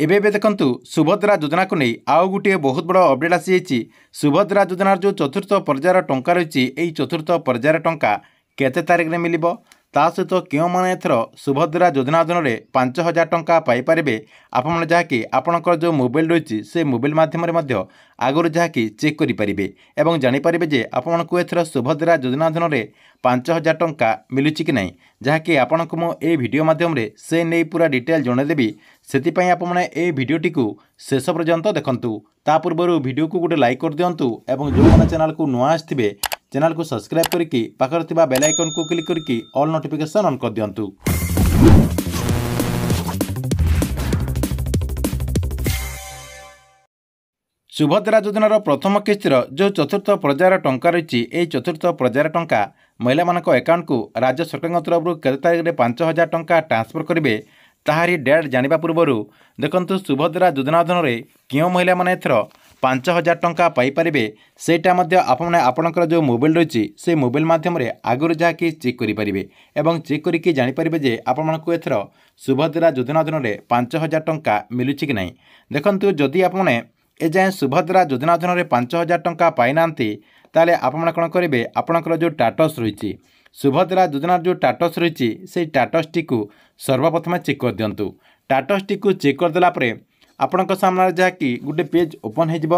ଏବେ ଦେଖନ୍ତୁ ସୁଭଦ୍ରା ଯୋଜନାକୁ ନେଇ ଆଉ ଗୋଟିଏ ବହୁତ ବଡ଼ ଅପଡେଟ୍ ଆସିଯାଇଛି। ସୁଭଦ୍ରା ଯୋଜନାର ଯେଉଁ ଚତୁର୍ଥ ପର୍ଯ୍ୟାୟର ଟଙ୍କା ରହିଛି, ଏହି ଚତୁର୍ଥ ପର୍ଯ୍ୟାୟର ଟଙ୍କା କେତେ ତାରିଖରେ ମିଳିବ, ତା ସହିତ କେଉଁମାନେ ଏଥର ସୁଭଦ୍ରା ଯୋଜନା ଅଧୀନରେ 5,000 ଟଙ୍କା ପାଇପାରିବେ, ଆପଣମାନେ ଯାହାକି ଆପଣଙ୍କର ଯେଉଁ ମୋବାଇଲ ରହିଛି ସେ ମୋବାଇଲ ମାଧ୍ୟମରେ ମଧ୍ୟ ଆଗରୁ ଯାହାକି ଚେକ୍ କରିପାରିବେ ଏବଂ ଜାଣିପାରିବେ ଯେ ଆପଣଙ୍କୁ ଏଥର ସୁଭଦ୍ରା ଯୋଜନା ଅଧୀନରେ 5,000 ଟଙ୍କା ମିଳୁଛି କି ନାହିଁ, ଯାହାକି ଆପଣଙ୍କୁ ମୁଁ ଏହି ଭିଡ଼ିଓ ମାଧ୍ୟମରେ ସେ ନେଇ ପୁରା ଡିଟେଲ୍ ଜଣାଇଦେବି। ସେଥିପାଇଁ ଆପଣମାନେ ଏହି ଭିଡ଼ିଓଟିକୁ ଶେଷ ପର୍ଯ୍ୟନ୍ତ ଦେଖନ୍ତୁ। ତା ପୂର୍ବରୁ ଭିଡ଼ିଓକୁ ଗୋଟେ ଲାଇକ୍ କରିଦିଅନ୍ତୁ ଏବଂ ଯେଉଁମାନେ ଚ୍ୟାନେଲକୁ ନୂଆ ଆସିଥିବେ ଚ୍ୟାନେଲକୁ ସବସ୍କ୍ରାଇବ୍ କରିକି ପାଖରେ ଥିବା ବେଲ୍ ଆଇକନ୍କୁ କ୍ଲିକ୍ କରିକି ଅଲ୍ ନୋଟିଫିକେସନ୍ ଅନ୍ କରିଦିଅନ୍ତୁ। ସୁଭଦ୍ରା ଯୋଜନାର ପ୍ରଥମ କିସ୍ତିର ଯେଉଁ ଚତୁର୍ଥ ପର୍ଯ୍ୟାୟର ଟଙ୍କା ରହିଛି, ଏହି ଚତୁର୍ଥ ପର୍ଯ୍ୟାୟର ଟଙ୍କା ମହିଳାମାନଙ୍କ ଆକାଉଣ୍ଟକୁ ରାଜ୍ୟ ସରକାରଙ୍କ ତରଫରୁ କେତେ ତାରିଖରେ 5,000 ଟଙ୍କା ଟ୍ରାନ୍ସଫର କରିବେ, ତାହାରି ଡେଟ୍ ଜାଣିବା ପୂର୍ବରୁ ଦେଖନ୍ତୁ ସୁଭଦ୍ରା ଯୋଜନା ଅଧୀନରେ କେଉଁ ମହିଳାମାନେ ଏଥର 5,000 ଟଙ୍କା ପାଇପାରିବେ, ସେଇଟା ମଧ୍ୟ ଆପଣମାନେ ଆପଣଙ୍କର ଯେଉଁ ମୋବାଇଲ ରହିଛି ସେ ମୋବାଇଲ ମାଧ୍ୟମରେ ଆଗରୁ ଯାହାକି ଚେକ୍ କରିପାରିବେ ଏବଂ ଚେକ୍ କରିକି ଜାଣିପାରିବେ ଯେ ଆପଣମାନଙ୍କୁ ଏଥର ସୁଭଦ୍ରା ଯୋଜନା ଅଧୀନରେ 5,000 ଟଙ୍କା ମିଳୁଛି କି ନାହିଁ। ଦେଖନ୍ତୁ ଯଦି ଆପଣମାନେ ଏଯାଏଁ ସୁଭଦ୍ରା ଯୋଜନା ଅଧୀନରେ 5,000 ଟଙ୍କା ପାଇନାହାନ୍ତି, ତାହେଲେ ଆପଣମାନେ କ'ଣ କରିବେ, ଆପଣଙ୍କର ଯେଉଁ ଷ୍ଟାଟସ୍ ରହିଛି ସୁଭଦ୍ରା ଯୋଜନାର ଯେଉଁ ଷ୍ଟାଟସ୍ ରହିଛି ସେଇ ଷ୍ଟାଟସ୍ଟିକୁ ସର୍ବପ୍ରଥମେ ଚେକ୍ କରିଦିଅନ୍ତୁ। ଷ୍ଟାଟସ୍ଟିକୁ ଚେକ୍ କରିଦେଲା ପରେ ଆପଣଙ୍କ ସାମ୍ନାରେ ଯାହାକି ଗୋଟେ ପେଜ୍ ଓପନ୍ ହୋଇଯିବ।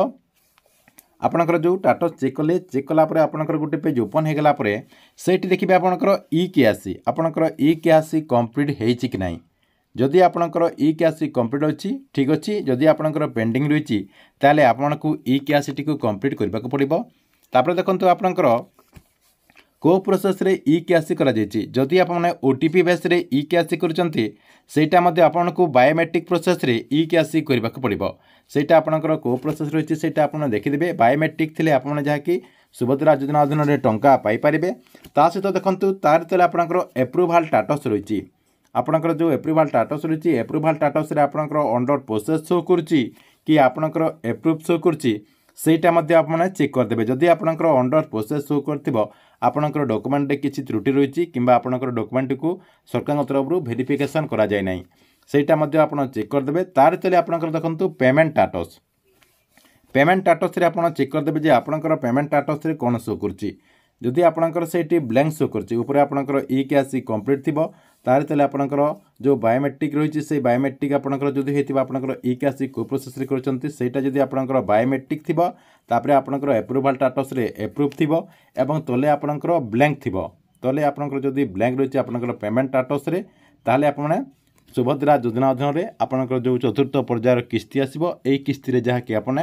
ଆପଣଙ୍କର ଯେଉଁ ଷ୍ଟାଟସ୍ ଚେକ୍ କଲା ପରେ ଆପଣଙ୍କର ଗୋଟେ ପେଜ୍ ଓପନ୍ ହୋଇଗଲା ପରେ ସେଇଠି ଦେଖିବେ ଆପଣଙ୍କର ଇ-କେୱାଇସି, ଆପଣଙ୍କର ଇ-କେୱାଇସି କମ୍ପ୍ଲିଟ୍ ହେଇଛି କି ନାହିଁ। ଯଦି ଆପଣଙ୍କର ଇ-କେୱାଇସି କମ୍ପ୍ଲିଟ୍ ଅଛି ଠିକ୍ ଅଛି, ଯଦି ଆପଣଙ୍କର ପେଣ୍ଡିଂ ରହିଛି ତାହେଲେ ଆପଣଙ୍କୁ ଇ-କେୱାଇସିଟିକୁ କମ୍ପ୍ଲିଟ୍ କରିବାକୁ ପଡ଼ିବ। ତାପରେ ଦେଖନ୍ତୁ ଆପଣଙ୍କର କେଉଁ ପ୍ରୋସେସ୍ରେ ଇ-କେୱାଇସି କରାଯାଇଛି। ଯଦି ଆପଣମାନେ OTP ବେସ୍ରେ ଇ-କେୱାଇସି କରୁଛନ୍ତି ସେଇଟା ମଧ୍ୟ ଆପଣଙ୍କୁ ବାୟୋମେଟ୍ରିକ୍ ପ୍ରୋସେସ୍ରେ ଇ-କେୱାଇସି କରିବାକୁ ପଡ଼ିବ। ସେଇଟା ଆପଣଙ୍କର କେଉଁ ପ୍ରୋସେସ୍ ରହିଛି ସେଇଟା ଆପଣ ଦେଖିଦେବେ। ବାୟୋମେଟ୍ରିକ୍ ଥିଲେ ଆପଣମାନେ ଯାହାକି ସୁଭଦ୍ରା ଯୋଜନା ଅଧୀନରେ ଟଙ୍କା ପାଇପାରିବେ। ତା ସହିତ ଦେଖନ୍ତୁ ତାର ତଳେ ଆପଣଙ୍କର ଏପ୍ରୁଭାଲ୍ ଷ୍ଟାଟସ୍ ରହିଛି। ଆପଣଙ୍କର ଯେଉଁ ଏପ୍ରୁଭାଲ୍ ଷ୍ଟାଟସ୍ ରହିଛି, ଏପ୍ରୁଭାଲ୍ ଷ୍ଟାଟସ୍ରେ ଆପଣଙ୍କର ଅଣ୍ଡର ପ୍ରୋସେସ୍ ଶୋ କରୁଛି କି ଆପଣଙ୍କର ଏପ୍ରୁଭ୍ ଶୋ କରୁଛି, ସେଇଟା ମଧ୍ୟ ଆପଣମାନେ ଚେକ୍ କରିଦେବେ। ଯଦି ଆପଣଙ୍କର ଅଣ୍ଡର ପ୍ରୋସେସ୍ ଶୋ କରିଥିବ ଆପଣଙ୍କର ଡକୁମେଣ୍ଟରେ କିଛି ତ୍ରୁଟି ରହିଛି କିମ୍ବା ଆପଣଙ୍କର ଡକୁମେଣ୍ଟକୁ ସରକାରଙ୍କ ତରଫରୁ ଭେରିଫିକେସନ୍ କରାଯାଇ ନାହିଁ, ସେଇଟା ମଧ୍ୟ ଆପଣ ଚେକ୍ କରିଦେବେ। ତାର ତଳେ ଆପଣଙ୍କର ଦେଖନ୍ତୁ ପେମେଣ୍ଟ ଷ୍ଟାଟସ୍, ପେମେଣ୍ଟ ଷ୍ଟାଟସ୍ରେ ଆପଣ ଚେକ୍ କରିଦେବେ ଯେ ଆପଣଙ୍କର ପେମେଣ୍ଟ ଷ୍ଟାଟସ୍ରେ କ'ଣ ଶୋ କରୁଛି। ଯଦି ଆପଣଙ୍କର ସେଇଠି ବ୍ଲାଙ୍କ ଶୋ କରୁଛି, ଉପରେ ଆପଣଙ୍କର ଇ-କେୱାଇସି କମ୍ପ୍ଲିଟ୍ ଥିବ, ତାର ତଳେ ଆପଣଙ୍କର ଯେଉଁ ବାୟୋମେଟ୍ରିକ୍ ରହିଛି ସେଇ ବାୟୋମେଟ୍ରିକ୍ ଆପଣଙ୍କର ଯଦି ହେଇଥିବ ଆପଣଙ୍କର ଇ-କେୱାଇସି କେଉଁ ପ୍ରୋସେସ୍ରେ କରୁଛନ୍ତି ସେଇଟା ଯଦି ଆପଣଙ୍କର ବାୟୋମେଟ୍ରିକ୍ ଥିବ, ତାପରେ ଆପଣଙ୍କର ଏପ୍ରୁଭାଲ୍ ଷ୍ଟାଟସ୍ରେ ଏପ୍ରୁଭ୍ ଥିବ ଏବଂ ତଳେ ଆପଣଙ୍କର ବ୍ଲାଙ୍କ ଥିବ, ତଳେ ଆପଣଙ୍କର ଯଦି ବ୍ଲାଙ୍କ ରହିଛି ଆପଣଙ୍କର ପେମେଣ୍ଟ ଷ୍ଟାଟସ୍ରେ, ତାହେଲେ ଆପଣମାନେ ସୁଭଦ୍ରା ଯୋଜନା ଅଧୀନରେ ଆପଣଙ୍କର ଯେଉଁ ଚତୁର୍ଥ ପର୍ଯ୍ୟାୟର କିସ୍ତି ଆସିବ ଏହି କିସ୍ତିରେ ଯାହାକି ଆପଣ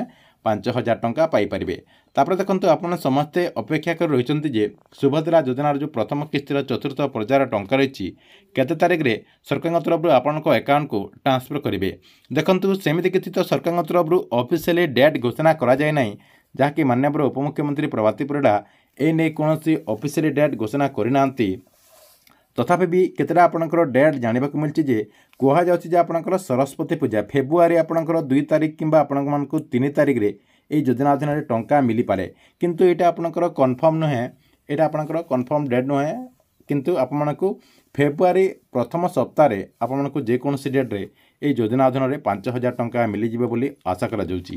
5,000 ଟଙ୍କା ପାଇପାରିବେ। ତାପରେ ଦେଖନ୍ତୁ ଆପଣ ସମସ୍ତେ ଅପେକ୍ଷା କରି ରହିଛନ୍ତି ଯେ ସୁଭଦ୍ରା ଯୋଜନାର ଯେଉଁ ପ୍ରଥମ କିସ୍ତିର ଚତୁର୍ଥ ପର୍ଯ୍ୟାୟର ଟଙ୍କା ରହିଛି କେତେ ତାରିଖରେ ସରକାରଙ୍କ ତରଫରୁ ଆପଣଙ୍କ ଆକାଉଣ୍ଟକୁ ଟ୍ରାନ୍ସଫର କରିବେ। ଦେଖନ୍ତୁ ସେମିତି କିଛି ତ ସରକାରଙ୍କ ତରଫରୁ ଅଫିସିଆଲି ଡେଟ୍ ଘୋଷଣା କରାଯାଏ ନାହିଁ, ଯାହାକି ମାନ୍ୟବର ଉପମୁଖ୍ୟମନ୍ତ୍ରୀ ପ୍ରଭାତୀ ପରିଡ଼ା ଏ ନେଇ କୌଣସି ଅଫିସିଆଲି ଡେଟ୍ ଘୋଷଣା କରିନାହାନ୍ତି। ତଥାପି ବି କେତେଟା ଆପଣଙ୍କର ଡେଟ୍ ଜାଣିବାକୁ ମିଳିଛି ଯେ କୁହାଯାଉଛି ଯେ ଆପଣଙ୍କର ସରସ୍ୱତୀ ପୂଜା ଫେବୃଆରୀ ଆପଣଙ୍କର 2 ତାରିଖ କିମ୍ବା ଆପଣମାନଙ୍କୁ 3 ତାରିଖରେ ଏହି ଯୋଜନା ଅଧୀନରେ ଟଙ୍କା ମିଳିପାରେ, କିନ୍ତୁ ଏଇଟା ଆପଣଙ୍କର କନଫର୍ମ ନୁହେଁ, ଏଇଟା ଆପଣଙ୍କର କନଫର୍ମ ଡେଟ୍ ନୁହେଁ। କିନ୍ତୁ ଆପଣମାନଙ୍କୁ ଫେବୃଆରୀ ପ୍ରଥମ ସପ୍ତାହରେ ଆପଣମାନଙ୍କୁ ଯେକୌଣସି ଡେଟ୍ରେ ଏହି ଯୋଜନା ଅଧୀନରେ 5,000 ଟଙ୍କା ମିଳିଯିବ ବୋଲି ଆଶା କରାଯାଉଛି।